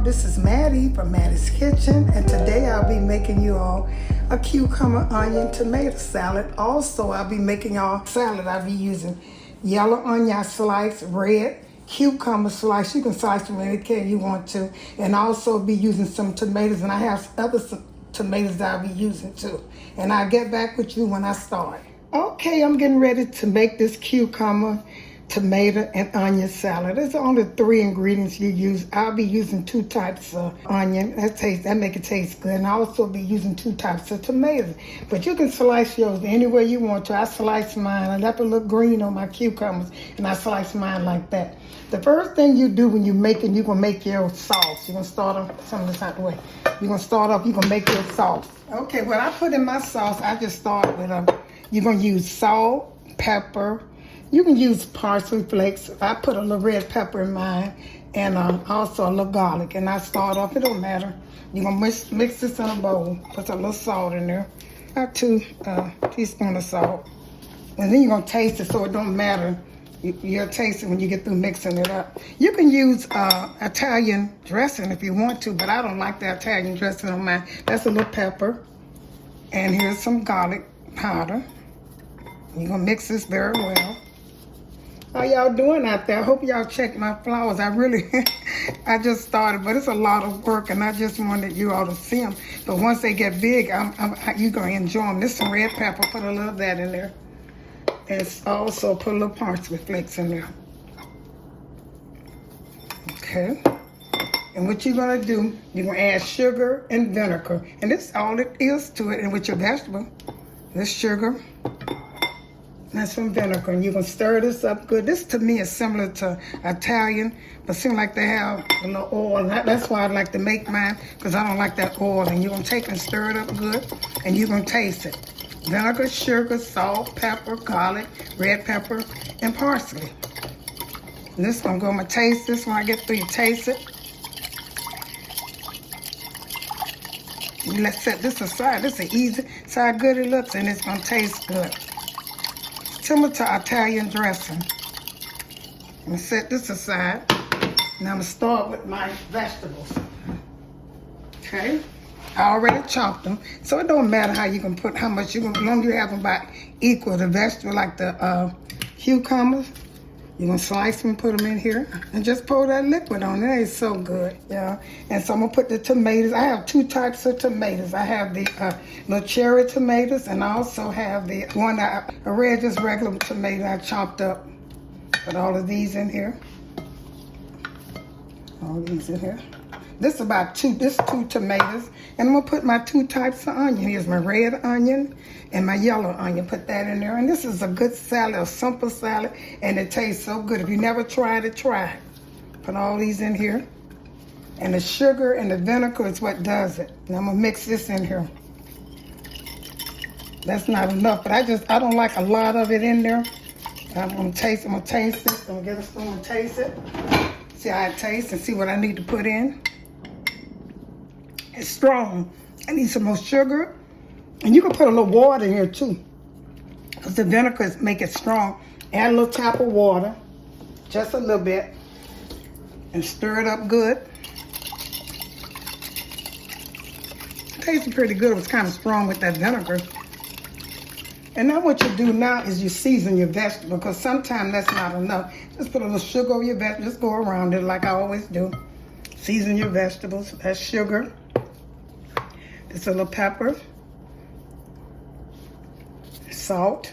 this is Mattie from Mattie's Kitchen, and today I'll be making you all a cucumber, onion, tomato salad. Also, I'll be making y'all salad. I'll be using yellow onion slice, red cucumber slice. You can slice them any kind you want to, and also be using some tomatoes, and I have other tomatoes that I'll be using too. And I'll get back with you when I start. Okay, I'm getting ready to make this cucumber, tomato, and onion salad. There's only 3 ingredients you use. I'll be using 2 types of onion. That make it taste good. And I'll also be using 2 types of tomatoes. But you can slice yours any way you want to. I slice mine. I left a little green on my cucumbers, and I slice mine like that. The first thing you do when you're making, you're going to make your sauce. You're going to start off, some of this out the way. You're going to start off, you're going to make your sauce. Okay, what I put in my sauce, I just start with, you're going to use salt, pepper. You can use parsley flakes. I put a little red pepper in mine, and also a little garlic. And I start off, it don't matter. You're going to mix this in a bowl. Put a little salt in there. About 2 teaspoons of salt. And then you're going to taste it, so it don't matter. You'll taste it when you get through mixing it up. You can use Italian dressing if you want to, but I don't like the Italian dressing on mine. That's a little pepper. And here's some garlic powder. You're going to mix this very well. How y'all doing out there? I hope y'all check my flowers. I just started, but it's a lot of work, and I just wanted you all to see them. But once they get big, you're going to enjoy them. This some red pepper. Put a little of that in there. And also put a little parsley flakes in there. Okay. And what you're going to do, you're going to add sugar and vinegar. And this is all it is to it. And with your vegetable, this sugar. And some vinegar, and you're going to stir this up good. This, to me, is similar to Italian, but seems like they have a little oil. And that's why I like to make mine, because I don't like that oil. And you're going to take and stir it up good, and you're going to taste it. Vinegar, sugar, salt, pepper, garlic, red pepper, and parsley. And this one, I'm going to taste this when I get through. You taste it. Let's set this aside. This is easy. See how good it looks, and it's going to taste good. Similar to Italian dressing. I'm going to set this aside. Now I'm going to start with my vegetables. Okay? I already chopped them. So it don't matter how you can put, how much you can, as long as you have them about equal. The vegetable, like the cucumbers, you're going to slice them and put them in here. And just pour that liquid on it. It's so good. Yeah. And so I'm going to put the tomatoes. I have 2 types of tomatoes. I have the little cherry tomatoes, and I also have the one that a red, just regular tomato I chopped up. Put all of these in here. All these in here. This is about 2 tomatoes. And I'm going to put my 2 types of onion. Here's my red onion and my yellow onion. Put that in there. And this is a good salad, a simple salad, and it tastes so good. If you never tried it, try it. Put all these in here. And the sugar and the vinegar is what does it. And I'm going to mix this in here. That's not enough, but I don't like a lot of it in there. I'm going to taste this. I'm going to get a spoon and taste it. See how it tastes and see what I need to put in. It's strong. I need some more sugar. And you can put a little water in here too, because the vinegar make it strong. Add a little tap of water, just a little bit, and stir it up good. It tastes pretty good. It was kind of strong with that vinegar. And now what you do now is you season your vegetable, because sometimes that's not enough. Just put a little sugar over your vegetable. Just go around it like I always do. Season your vegetables. That's sugar. Just a little pepper, salt,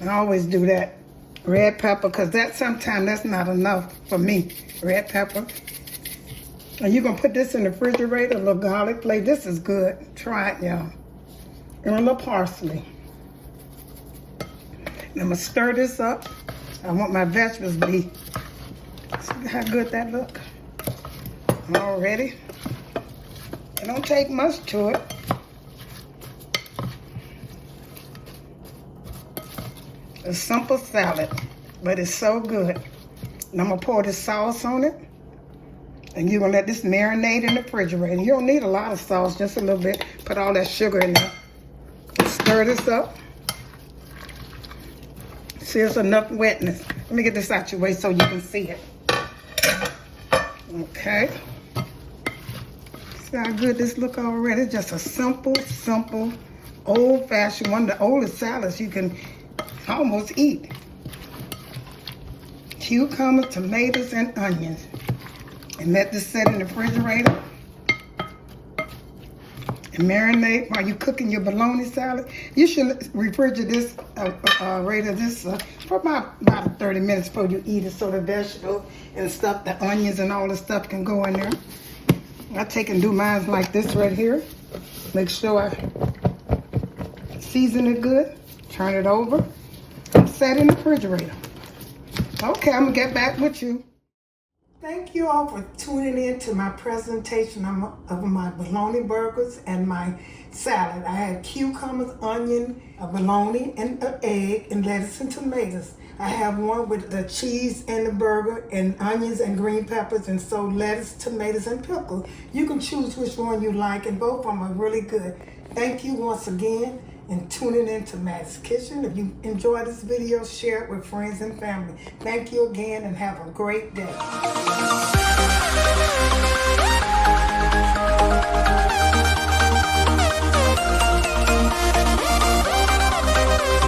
I always do that. Red pepper, because sometimes that's not enough for me. Red pepper. And you're going to put this in the refrigerator, a little garlic plate. This is good. Try it, y'all. And a little parsley. And I'm going to stir this up. I want my vegetables to be, see how good that look? Already. It don't take much to it. A simple salad, but it's so good. And I'm gonna pour this sauce on it. And you're gonna let this marinate in the refrigerator. You don't need a lot of sauce, just a little bit. Put all that sugar in there. Stir this up. See, there's enough wetness. Let me get this out your way so you can see it. Okay. See how good this look already? Just a simple, old-fashioned, one of the oldest salads you can almost eat. Cucumbers, tomatoes, and onions. And let this sit in the refrigerator. And marinate while you're cooking your bologna salad. You should refrigerate this, for about 30 minutes before you eat it, so the vegetables and stuff, the onions and all the stuff can go in there. I take and do mine like this right here. Make sure I season it good. Turn it over. And set it in the refrigerator. Okay, I'm gonna get back with you. Thank you all for tuning in to my presentation of my bologna burgers and my salad. I had cucumbers, onion, a bologna, and an egg, and lettuce and tomatoes. I have one with the cheese and the burger and onions and green peppers, and so lettuce, tomatoes, and pickles. You can choose which one you like, and both of them are really good. Thank you once again, and tuning in to Mattie's Kitchen. If you enjoyed this video, share it with friends and family. Thank you again, and have a great day.